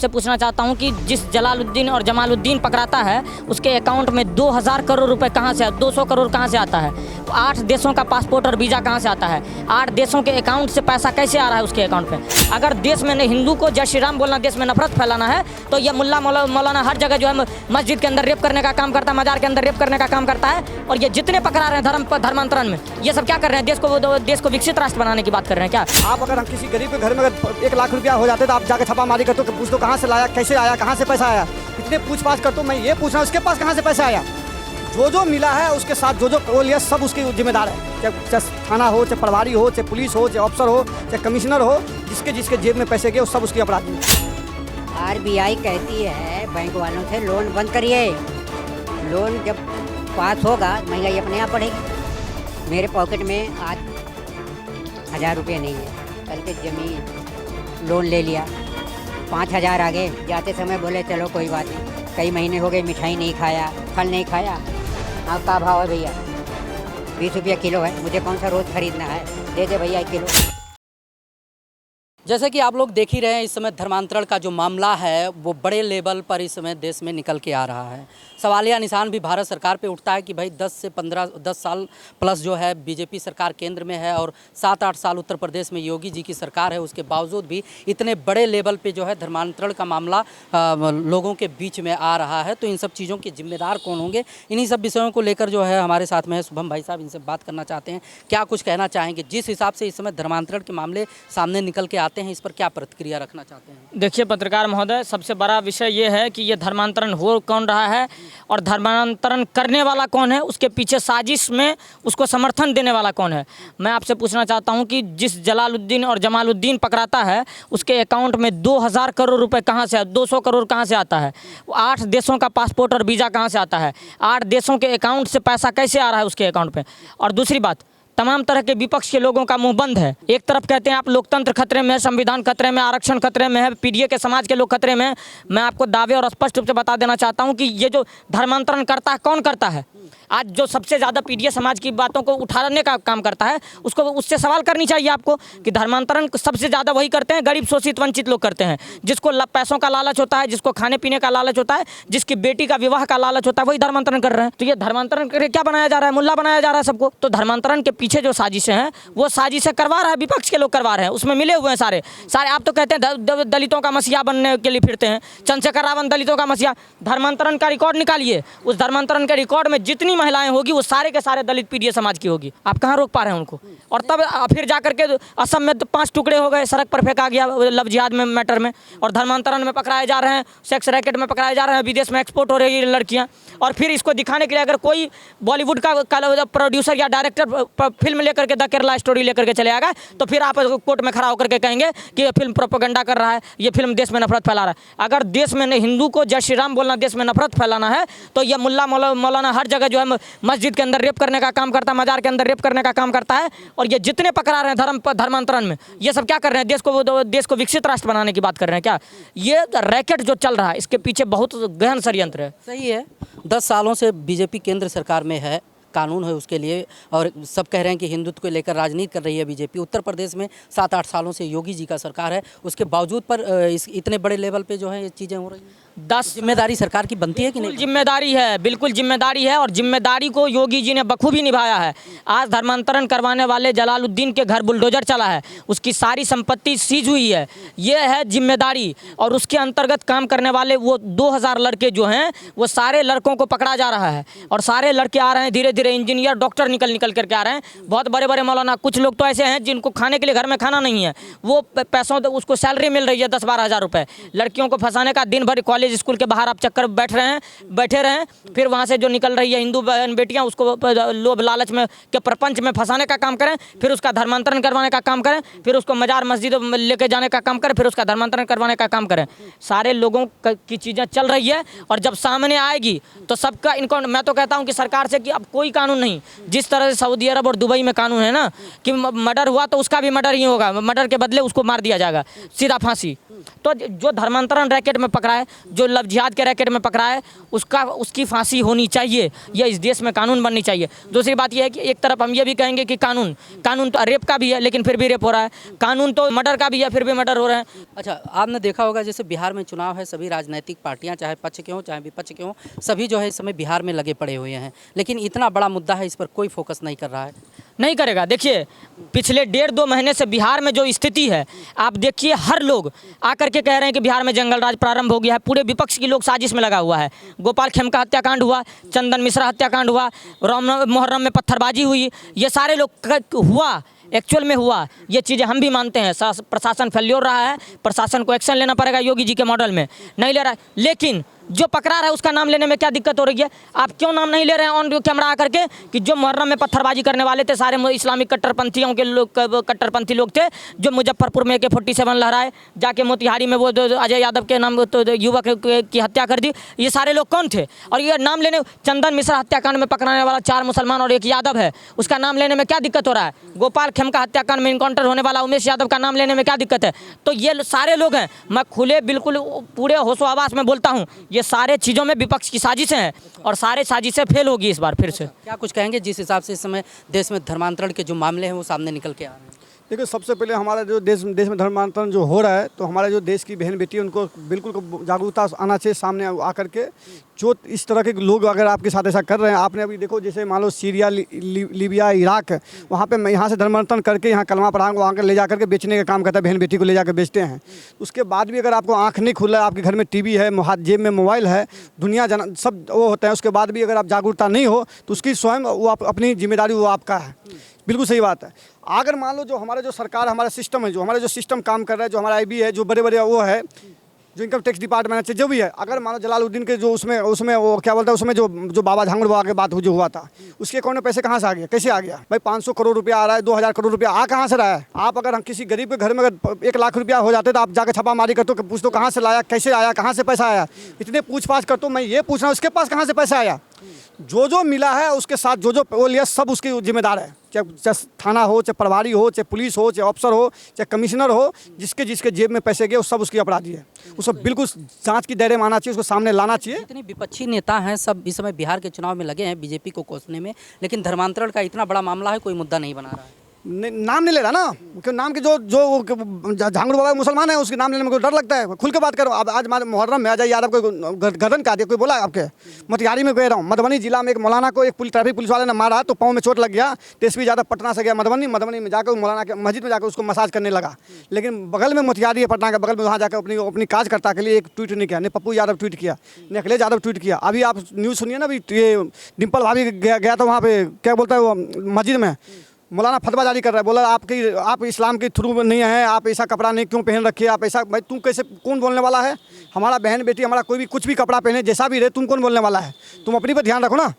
आपसे पूछना चाहता हूं कि जिस जलालुद्दीन और जमालुद्दीन पकड़ाता है उसके अकाउंट में 2000 करोड़ रुपए कहां से, 200 करोड़ कहां से आता है? 8 देशों का पासपोर्ट और वीज़ा कहां से आता है? 8 देशों के अकाउंट से पैसा कैसे आ रहा है उसके अकाउंट में? अगर देश में हिंदू को जय श्री राम बोलना, देश में नफरत फैलाना है, तो ये मुल्ला मौलाना हर जगह जो है मस्जिद के अंदर रेप करने का काम करता है, मजार के अंदर रेप करने का काम करता है। और ये जितने पकड़ा रहे हैं धर्मांतरण में, ये सब क्या कर रहे हैं? देश को विकसित राष्ट्र बनाने की बात कर रहे हैं क्या? आप अगर हम किसी गरीब के घर में अगर 1 लाख रुपया हो जाते तो आप जाके छापामारी करते हो, पूछ दो कहाँ से लाया, कैसे आया, कहाँ से पैसा आया, इतने पूछताछ करते हो। मैं ये पूछ रहा हूँ उसके पास कहाँ से पैसा आया? जो मिला है उसके साथ जो लिया सब उसकी जिम्मेदार है, चाहे थाना हो, चाहे प्रभारी हो, चाहे पुलिस हो, चाहे अफसर हो, चाहे कमिश्नर हो, जिसके जेब में पैसे गए वो सब उसकी अपराधी है। RBI कहती है बैंक वालों से लोन बंद करिए, लोन जब पास होगा महंगाई अपने आप बढ़ेगी। मेरे पॉकेट में आज 1000 रुपये नहीं है, कल के ज़मीन लोन ले लिया, 5000 आ गए, जाते समय बोले चलो कोई बात नहीं, कई महीने हो गए मिठाई नहीं खाया, फल नहीं खाया। अब का भाव है भैया? 20 रुपया किलो है, मुझे कौन सा रोज़ खरीदना है, दे दे भैया 1 किलो। जैसे कि आप लोग देख ही रहे हैं, इस समय धर्मांतरण का जो मामला है वो बड़े लेवल पर इस समय देश में निकल के आ रहा है। सवालिया निशान भी भारत सरकार पे उठता है कि भाई 10 साल प्लस जो है बीजेपी सरकार केंद्र में है और 7-8 साल उत्तर प्रदेश में योगी जी की सरकार है, उसके बावजूद भी इतने बड़े लेवल पे जो है धर्मांतरण का मामला लोगों के बीच में आ रहा है। तो इन सब चीज़ों के जिम्मेदार कौन होंगे, इन्हीं सब विषयों को लेकर जो है हमारे साथ में है शुभम भाई साहब, इनसे बात करना चाहते हैं। क्या कुछ कहना चाहेंगे जिस हिसाब से इस समय धर्मांतरण के मामले सामने निकल के आते हैं, इस पर क्या प्रतिक्रिया रखना चाहते हैं? देखिए पत्रकार महोदय, सबसे बड़ा विषय ये है कि ये धर्मांतरण हो कौन रहा है और धर्मांतरण करने वाला कौन है, उसके पीछे साजिश में उसको समर्थन देने वाला कौन है। मैं आपसे पूछना चाहता हूं कि जिस जलालुद्दीन और जमालुद्दीन पकड़ाता है उसके अकाउंट में 2000 करोड़ रुपए कहां से, 200 करोड़ कहां से आता है? 8 देशों का पासपोर्ट और वीज़ा कहां से आता है? 8 देशों के अकाउंट से पैसा कैसे आ रहा है उसके अकाउंट पे? और दूसरी बात, तमाम तरह के विपक्ष के लोगों का मुंह बंद है। एक तरफ कहते हैं आप लोकतंत्र खतरे में है, संविधान खतरे में, आरक्षण खतरे में है, पीडीए के समाज के लोग खतरे में है। मैं आपको दावे और स्पष्ट रूप से बता देना चाहता हूं कि ये जो धर्मांतरण करता है, कौन करता है? आज जो सबसे ज़्यादा पीडीए समाज की बातों को उठाने का काम करता है, उससे सवाल करनी चाहिए आपको कि धर्मांतरण सबसे ज़्यादा वही करते हैं, गरीब शोषित वंचित लोग करते हैं, जिसको पैसों का लालच होता है, जिसको खाने पीने का लालच होता है, जिसकी बेटी का विवाह का लालच होता है, वही धर्मांतरण कर रहे हैं। तो ये धर्मांतरण करके क्या बनाया जा रहा है? मुल्ला बनाया जा रहा है सबको। तो धर्मांतरण के पीछे जो साजिशें हैं वो साजिशें करवा रहा है विपक्ष के लोग, करवा रहे हैं, उसमें मिले हुए हैं सारे। आप तो कहते हैं दलितों का मसीहा बनने के लिए फिरते हैं, चंद्रशेखर रावत दलितों का मसीहा। धर्मांतरण का रिकॉर्ड निकालिए, उस धर्मांतरण के रिकॉर्ड में जितनी महिलाएं होगी वो सारे के सारे दलित पीडीए समाज की होगी। आप कहाँ रोक पा रहे हैं उनको? और तब फिर जाकर के असम में 5 टुकड़े हो गए, सड़क पर फेंका गया लव जिहाद में मैटर में, और धर्मांतरण में पकड़ाए जा रहे हैं, सेक्स रैकेट में पकड़ाए जा रहे हैं, विदेश में एक्सपोर्ट हो रही है लड़कियां। और फिर इसको दिखाने के लिए अगर कोई बॉलीवुड का प्रोड्यूसर या डायरेक्टर फिल्म लेकर के द केरला स्टोरी लेकर के चले आएगा तो फिर आप कोर्ट में खड़ा होकर के कहेंगे कि ये फिल्म प्रोपेगेंडा कर रहा है, ये फिल्म देश में नफरत फैला रहा है। अगर देश में हिंदू को जय श्री राम बोलना, देश में नफरत फैलाना है, तो ये मुल्ला मौलाना हर जगह जो है मस्जिद के अंदर रेप करने का काम करता है, मजार के अंदर रेप करने का काम करता है। और ये जितने पकड़ा रहे हैं धर्मांतरण में, ये सब क्या कर रहे हैं? देश को विकसित राष्ट्र बनाने की बात कर रहे हैं क्या? ये रैकेट जो चल रहा है इसके पीछे बहुत गहन षड्यंत्र है। सही है, 10 सालों से बीजेपी केंद्र सरकार में है, कानून है उसके लिए, और सब कह रहे हैं कि हिंदुत्व को लेकर राजनीति कर रही है बीजेपी। उत्तर प्रदेश में 7-8 सालों से योगी जी का सरकार है, उसके बावजूद पर इतने बड़े लेवल पे जो है ये चीज़ें हो रही हैं। 10 जिम्मेदारी सरकार की बनती है कि नहीं? जिम्मेदारी है, बिल्कुल जिम्मेदारी है, और जिम्मेदारी को योगी जी ने बखूबी निभाया है। आज धर्मांतरण करवाने वाले जलालुद्दीन के घर बुलडोजर चला है, उसकी सारी संपत्ति सीज हुई है, ये है जिम्मेदारी। और उसके अंतर्गत काम करने वाले वो 2000 लड़के जो हैं वो सारे लड़कों को पकड़ा जा रहा है, और सारे लड़के आ रहे हैं धीरे धीरे, इंजीनियर डॉक्टर निकल करके आ रहे हैं, बहुत बड़े बड़े मौलाना। कुछ लोग तो ऐसे हैं जिनको खाने के लिए घर में खाना नहीं है, वो पैसों उसको सैलरी मिल रही है 10-12 हज़ार रुपये। लड़कियों को फंसाने का, दिन भर कॉलेज स्कूल के बाहर आप चक्कर बैठे रहें, फिर वहाँ से जो निकल रही है हिंदू बहन बेटियाँ उसको लोभ लालच में के प्रपंच में फंसाने का काम करें, फिर उसका धर्मांतरण करवाने का काम करें, फिर उसको मजार मस्जिद लेके जाने का काम करें, फिर उसका धर्मांतरण करवाने का काम करें। सारे लोगों की चीज़ें चल रही है, और जब सामने आएगी तो सबका इनको, मैं तो कहता हूँ कि सरकार से कि अब कोई कानून नहीं, जिस तरह से सऊदी अरब और दुबई में कानून है ना कि मर्डर हुआ तो उसका भी मर्डर ही होगा, मर्डर के बदले उसको मार दिया जाएगा, सीधा फांसी। तो जो धर्मांतरण रैकेट में पकड़ा है, जो लव जिहाद के रैकेट में पकड़ा है, उसकी फांसी होनी चाहिए। ये इस देश में कानून बननी चाहिए। दूसरी बात यह है कि एक तरफ हम ये भी कहेंगे कि कानून तो रेप का भी है, लेकिन फिर भी रेप हो रहा है। कानून तो मर्डर का भी है, फिर भी मर्डर हो रहे हैं। अच्छा, आपने देखा होगा जैसे बिहार में चुनाव है, सभी राजनीतिक पार्टियां चाहे पक्ष के हों चाहे विपक्ष के हों, सभी जो है इस समय बिहार में लगे पड़े हुए हैं, लेकिन इतना बड़ा मुद्दा है, इस पर कोई फोकस नहीं कर रहा है। नहीं करेगा। देखिए, पिछले 1.5-2 महीने से बिहार में जो स्थिति है, आप देखिए, हर लोग आकर के कह रहे हैं कि बिहार में जंगल राज प्रारंभ हो गया है। पूरे विपक्ष की लोग साजिश में लगा हुआ है। गोपाल खेमका हत्याकांड हुआ, चंदन मिश्रा हत्याकांड हुआ, मुहर्रम में पत्थरबाजी हुई, ये सारे लोग हुआ, एक्चुअल में हुआ। ये चीज़ें हम भी मानते हैं। प्रशासन फेल्योर रहा है, प्रशासन को एक्शन लेना पड़ेगा। योगी जी के मॉडल में नहीं ले रहा है, लेकिन जो पकड़ा रहा है उसका नाम लेने में क्या दिक्कत हो रही है? आप क्यों नाम नहीं ले रहे हैं ऑन कैमरा आकर के कि जो मुहर्रम में पत्थरबाजी करने वाले थे सारे इस्लामिक कट्टरपंथियों के लोग, कट्टरपंथी लोग थे, जो मुजफ्फरपुर में AK-47 लहराए, जाके मोतिहारी में वो अजय यादव के नाम तो युवक की हत्या कर दी। ये सारे लोग कौन थे? और ये नाम लेने, चंदन मिश्रा हत्याकांड में पकड़ाने वाला 4 मुसलमान और 1 यादव है, उसका नाम लेने में क्या दिक्कत हो रहा है? गोपाल खेमका हत्याकांड में इनकाउंटर होने वाला उमेश यादव का नाम लेने में क्या दिक्कत है? तो ये सारे लोग हैं। मैं खुले बिल्कुल पूरे होशो आवाज़ में बोलता हूँ, ये सारे चीज़ों में विपक्ष की साजिशें हैं और सारे साजिशें फेल होगी इस बार फिर से। क्या कुछ कहेंगे जिस हिसाब से इस समय देश में धर्मांतरण के जो मामले हैं वो सामने निकल के आ रहे हैं? देखिए, सबसे पहले हमारा जो देश में धर्मांतरण जो हो रहा है, तो हमारे जो देश की बहन बेटी उनको बिल्कुल जागरूकता आना चाहिए सामने आकर के। जो इस तरह के लोग अगर आपके साथ ऐसा कर रहे हैं, आपने अभी देखो जैसे मान लो सीरिया, लीबिया, इराक, वहाँ पे यहाँ से धर्मांतरण करके यहाँ कलमा पढ़ाएंगे, वहाँ ले जा करके बेचने का काम करता है, बहन बेटी को ले जाकर बेचते हैं। उसके बाद भी अगर आपको आँख नहीं खुल रहा है, आपके घर में टीवी है, हाथ जेब में मोबाइल है, दुनिया सब वो होता है, उसके बाद भी अगर आप जागरूकता नहीं हो तो उसकी स्वयं वो अपनी जिम्मेदारी वो आपका है। बिल्कुल सही बात है। अगर मान लो जो हमारा जो सरकार, हमारा सिस्टम है, जो हमारा जो सिस्टम काम कर रहा है, जो हमारा IB है, जो बड़े बड़े वो है, जो इनकम टैक्स डिपार्टमेंट है, जो भी है, अगर मानो जलालुद्दीन के जो उसमें वो क्या बोलता है, उसमें जो बाबा झांगड़ बाबा के बात जो हुआ था, उसके अकाउंट में पैसे कहाँ से आ गया, कैसे आ गया? भाई 500 करोड़ रुपया आ रहा है, 2000 करोड़ रुपया आ कहाँ से रहा है? आप अगर हम किसी गरीब के घर में अगर 1 लाख रुपया हो जाते तो आप जाकर छापामारी करते, पूछ दो कहाँ से लाया, कैसे आया, कहाँ से पैसा आया? इतने पूछताछ करते, मैं ये पूछ रहा हूँ उसके पास कहाँ से पैसा आया? जो मिला है उसके साथ जो वो लिया, सब उसकी जिम्मेदार है। चाहे थाना हो, चाहे प्रभारी हो, चाहे पुलिस हो, चाहे अफसर हो, चाहे कमिश्नर हो, जिसके जेब में पैसे गए वो सब उसकी अपराधी है। उसको बिल्कुल जांच की दायरे में आना चाहिए, उसको सामने लाना चाहिए। जितने विपक्षी नेता हैं सब इस समय बिहार के चुनाव में लगे हैं बीजेपी को कोसने में, लेकिन धर्मांतरण का इतना बड़ा मामला है, कोई मुद्दा नहीं बना रहा है। नाम नहीं ले रहा ना, क्योंकि नाम के जो झांगड़ बाबा मुसलमान है उसके नाम लेने में कोई डर लगता है। खुल के बात करो। अब आज मुहर्रम में अजय यादव को गर्दन काट दिया, कोई बोला आपके? मोतिहारी में कह रहा हूँ, मधुबनी जिला में एक मौलाना को एक ट्रैफिक पुलिस वाले ने मारा तो पाँव में चोट लग गया। TSP यादव पटना से गया मधुबनी में जाकर मौलाना के मस्जिद में जाकर उसको मसाज करने लगा, लेकिन बगल में मोतिहारी है, पटना के बगल में, वहाँ जाकर अपनी कार्यकर्ता के लिए एक ट्वीट नहीं किया, ने पप्पू यादव ट्वीट किया, ने अखिलेश यादव ट्वीट किया। अभी आप न्यूज़ सुनिए ना, अभी ये डिम्पल भाभी गया था वहाँ पे, क्या बोलता है वो, मस्जिद में मौलाना फतवा जारी कर रहा है, बोला आप इस्लाम के थ्रू नहीं हैं, आप ऐसा कपड़ा नहीं क्यों पहन रखे, आप ऐसा। भाई तुम कैसे, कौन बोलने वाला है? हमारा बहन बेटी, हमारा कोई भी कुछ भी कपड़ा पहने, जैसा भी रहे, तुम कौन बोलने वाला है? तुम अपने पर ध्यान रखो ना,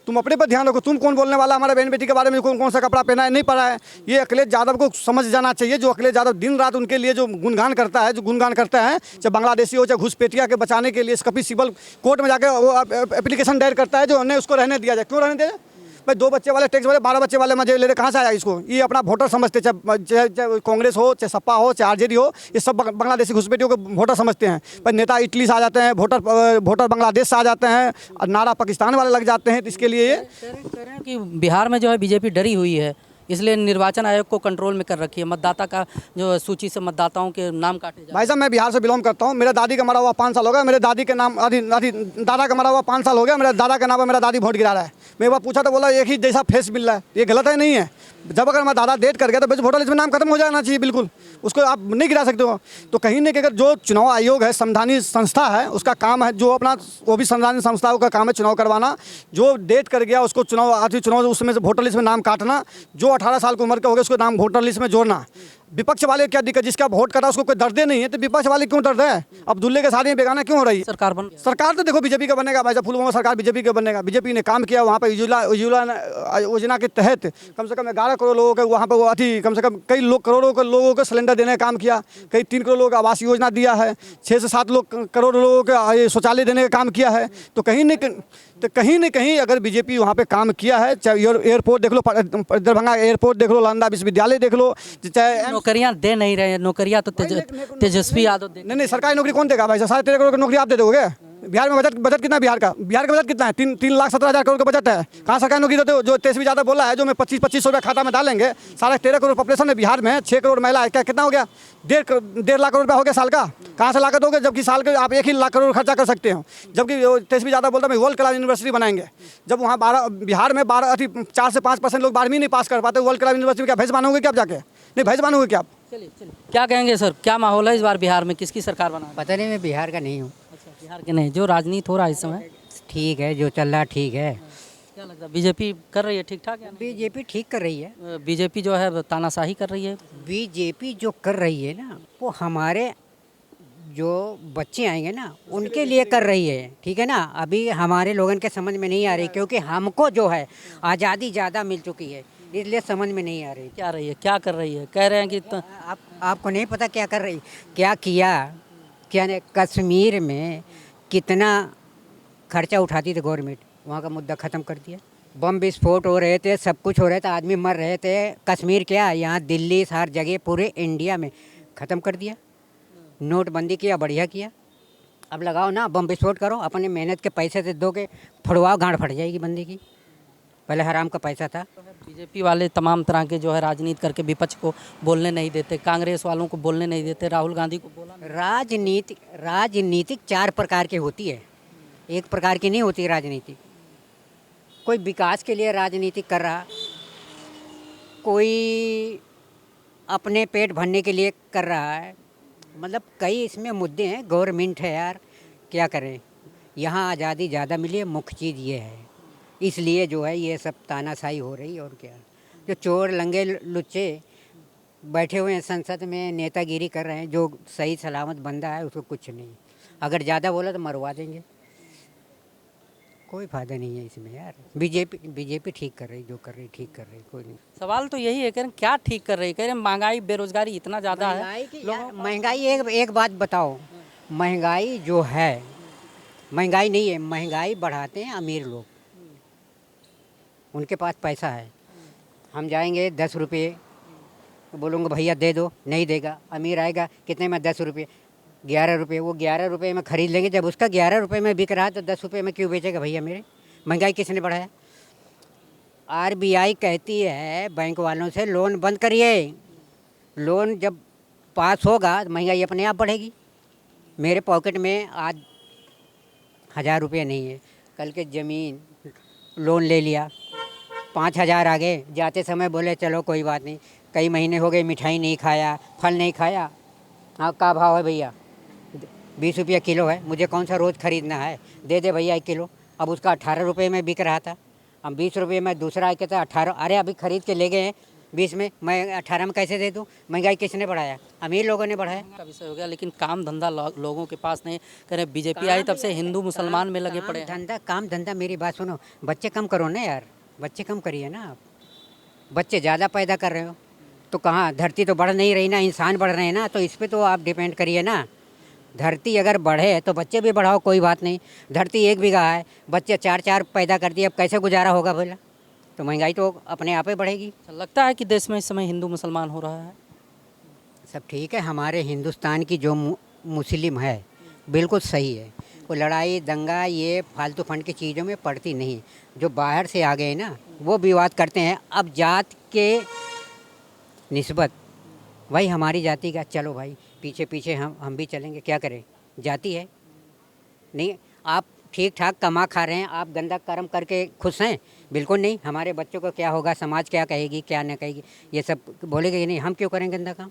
तुम अपने पर ध्यान रखो। तुम कौन बोलने वाला हमारे बहन बेटी के बारे में, कौन सा कपड़ा पहना है, नहीं पड़ा है? ये अखिलेश यादव को समझ जाना चाहिए। जो अखिलेश यादव दिन रात उनके लिए जो गुणगान करता है, चाहे बांग्लादेशी हो, चाहे घुसपैठिया के बचाने के लिए कपिल सिब्बल कोर्ट में जाकर वो एप्लीकेशन दायर करता है, जो उन्हें उसको रहने दिया जाए। क्यों रहने दिया? भाई 2 बच्चे वाले, टैक्स वाले 12 बच्चे वाले मजे ले रहे, कहाँ से आया इसको? ये अपना वोटर समझते, चाहे कांग्रेस हो, चाहे सपा हो, चाहे RJD हो, ये सब बांग्लादेशी घुसपैठियों को वोटर समझते हैं। भाई नेता इटली से आ जाते हैं, वोटर बांग्लादेश से आ जाते हैं, और नारा पाकिस्तान वाले लग जाते हैं। तो इसके लिए ये कह रहे हैं कि बिहार में जो है बीजेपी डरी हुई है, इसलिए निर्वाचन आयोग को कंट्रोल में कर रखी है, मतदाता का जो सूची से मतदाताओं के नाम काटे जाए। भाई साहब, मैं बिहार से बिलोंग करता हूँ, मेरे दादी का मरा हुआ 5 साल हो गया, मेरे दादी के नाम दादा का मरा हुआ 5 साल हो गया, मेरे दादा के नाम पर मेरा दादी वोट गिरा रहा है। मैं एक बार पूछा तो बोला एक ही जैसा फेस मिल रहा है। ये गलत है, नहीं है? जब अगर मैं दादा डेट कर गया तो बस वोटर लिस्ट में नाम खत्म हो जाना चाहिए, बिल्कुल, उसको आप नहीं गिरा सकते हो। तो कहीं ना कहीं अगर जो चुनाव आयोग है, संवैधानिक संस्था है, उसका काम है, जो अपना वो भी संवैधानिक संस्थाओं का काम है चुनाव करवाना। जो डेट कर गया उसको चुनाव उसमें से वोटर लिस्ट में नाम काटना, जो 18 साल की उम्र का हो गया उसको नाम वोटर लिस्ट में जोड़ना। विपक्ष वाले क्या दिक्कत, जिसका वोट करा उसको कोई दर्दे नहीं है, तो विपक्ष वाले क्यों डरते हैं? अब दूल्हे के शादी में बेगाना क्यों हो रही है? सरकार तो देखो बीजेपी का बनेगा, भाई साहब, फुलवामा सरकार बीजेपी का बनेगा। बीजेपी ने काम किया वहाँ पर, उज्ज्वला योजना के तहत कम से कम 11 करोड़ लोगों के वहाँ पर वो कम से कम कई करोड़ों के लोगों को सिलेंडर देने का काम किया, कई 3 करोड़ लोगों को आवास योजना दिया है, 6 से 7 करोड़ लोगों को शौचालय देने का काम किया है। तो कहीं न कहीं अगर बीजेपी वहाँ पे काम किया है, चाहे एयरपोर्ट देख लो, दरभंगा एयरपोर्ट देख लो, नालंदा विश्वविद्यालय देख लो, चाहे नौकरियां दे नहीं रहे हैं, नौकरियां तो तेजस्वी यादव दे। नहीं सरकारी नौकरी कौन देगा भाई? 13.5 करोड़ की नौकरी आप दे दोगे? बिहार में बजट कितना है? बिहार का बजट कितना है? 3,17,000 करोड़ का बजट है। कहाँ सरकारी नौकरी देते हो? जो तेजस्वी यादव बोला है जो मैं 25-25 रुपये खाता में डालेंगे, 13.5 करोड़ पॉपुलेशन है बिहार में, 6 करोड़ महिला है, क्या कितना हो गया? 1.5 लाख करोड़ रुपया हो गया साल का। कहाँ से ला कर दोगे? जबकि साल के आप 1 ही लाख करोड़ खर्चा कर सकते हो। जबकि तेजस्वी यादव बोलता है वर्ल्ड क्लास यूनिवर्सिटी बनाएंगे। जब वहाँ बिहार में 4 से 5% लोग 12वीं नहीं पास कर पाते, वर्ल्ड क्लास यूनिवर्सिटी क्या भैंस मानोगे क्या आप जाके? नहीं भैंस मानोगे क्या आप? चलिए क्या कहेंगे सर, क्या माहौल है इस बार बिहार में, किसकी सरकार बना? पता नहीं, मैं बिहार का नहीं हूँ। अच्छा, बिहार के नहीं, जो राजनीति हो रहा है इस समय ठीक है, जो चल रहा ठीक है। क्या लगता है बीजेपी कर रही है ठीक ठाक या नहीं? बीजेपी ठीक कर रही है। बीजेपी जो है तानाशाही कर रही है। बीजेपी जो कर रही है ना, वो हमारे जो बच्चे आएंगे ना उनके लिए कर रही है, ठीक है ना। अभी हमारे लोगों के समझ में नहीं आ रही, क्योंकि हमको जो है आज़ादी ज़्यादा मिल चुकी है, इसलिए समझ में नहीं आ रही। क्या रही है, क्या कर रही है? कह रहे हैं कि आपको नहीं पता क्या कर रही, क्या किया, क्या ने कश्मीर में कितना खर्चा उठाती थी गवर्नमेंट, वहाँ का मुद्दा ख़त्म कर दिया। बम विस्फोट हो रहे थे, सब कुछ हो रहा था, आदमी मर रहे थे। कश्मीर क्या, यहाँ दिल्ली हर जगह पूरे इंडिया में ख़त्म कर दिया। नोटबंदी किया, बढ़िया किया। अब लगाओ ना, बम विस्फोट करो, अपने मेहनत के पैसे से दोगे, फुड़वाओ, गांड फट जाएगी बंदी की। पहले हराम का पैसा था। बीजेपी वाले तमाम तरह के जो है राजनीति करके विपक्ष को बोलने नहीं देते, कांग्रेस वालों को बोलने नहीं देते, राहुल गांधी को बोला नहीं। राजनीतिक 4 प्रकार की होती है, एक प्रकार की नहीं होती राजनीति। कोई विकास के लिए राजनीति कर रहा, कोई अपने पेट भरने के लिए कर रहा है। मतलब कई इसमें मुद्दे हैं। गवर्नमेंट है यार, क्या करें, यहाँ आज़ादी ज़्यादा मिली है, मुख्य चीज़ ये है। इसलिए जो है ये सब तानाशाही हो रही। और क्या, जो चोर लंगे लुच्चे बैठे हुए हैं संसद में, नेतागिरी कर रहे हैं, जो सही सलामत बंदा है उसको कुछ नहीं, अगर ज़्यादा बोला तो मरवा देंगे। कोई फ़ायदा नहीं है इसमें यार। बीजेपी ठीक कर रही, जो कर रही ठीक कर रही, कोई नहीं। सवाल तो यही है, कह रहे हैं क्या ठीक कर रही है? कह रहे हैं महंगाई बेरोजगारी इतना ज़्यादा है। महंगाई एक बात बताओ, महंगाई जो है, महंगाई नहीं है, महंगाई बढ़ाते हैं अमीर लोग, उनके पास पैसा है। हम जाएंगे 10 रुपये, बोलूँगा भैया दे दो, नहीं देगा। अमीर आएगा, कितने में? 10 रुपये, 11 रुपये। वो 11 रुपये में ख़रीद लेंगे। जब उसका 11 रुपये में बिक रहा है तो 10 रुपये में क्यों बेचेगा भैया मेरे? महंगाई किसने बढ़ाया? RBI कहती है बैंक वालों से लोन बंद करिए, लोन जब पास होगा तो महंगाई अपने आप बढ़ेगी। मेरे पॉकेट में आज 1000 रुपये नहीं है, कल के ज़मीन लोन ले लिया, 5000 आ गए। जाते समय बोले चलो कोई बात नहीं, कई महीने हो गए मिठाई नहीं खाया, फल नहीं खाया। हाँ, का भाव है भैया? 20 रुपये किलो है, मुझे कौन सा रोज़ ख़रीदना है, दे दे भैया 1 किलो। अब उसका 18 रुपये में बिक रहा था, अब 20 रुपये में दूसरा आके था 18। अरे अभी ख़रीद के ले गए हैं 20 में, मैं 18 में कैसे दे दूँ? महंगाई किसने बढ़ाया? अमीर लोगों ने बढ़ाया। का विषय हो गया, लेकिन काम धंधा लोगों के पास नहीं। कह रहे बीजेपी आई तब से हिंदू मुसलमान में लगे पड़े हैं। काम धंधा मेरी बात सुनो, बच्चे कम करो ना यार, बच्चे कम करिए ना आप। बच्चे ज़्यादा पैदा कर रहे हो तो कहाँ, धरती तो बढ़ नहीं रही ना, इंसान बढ़ रहे हैं ना, तो इस पर तो आप डिपेंड करिए ना। धरती अगर बढ़े तो बच्चे भी बढ़ाओ, कोई बात नहीं। धरती 1 बीघा है, बच्चे 4 पैदा कर दिए, अब कैसे गुजारा होगा बोला? तो महंगाई तो अपने आप ही बढ़ेगी। लगता है कि देश में इस समय हिंदू मुसलमान हो रहा है। सब ठीक है, हमारे हिंदुस्तान की जो मुस्लिम है बिल्कुल सही है। वो लड़ाई दंगा ये फालतू फंड की चीज़ों में पड़ती नहीं। जो बाहर से आ गए ना वो विवाद करते हैं। अब जात के निस्बत भाई हमारी जाति का, चलो भाई पीछे पीछे हम भी चलेंगे, क्या करें, जाति है। नहीं, आप ठीक ठाक कमा खा रहे हैं, आप गंदा कर्म करके खुश हैं? बिल्कुल नहीं। हमारे बच्चों को क्या होगा, समाज क्या कहेगी क्या ना कहेगी, ये सब बोलेगा ही नहीं। हम क्यों करें गंदा काम?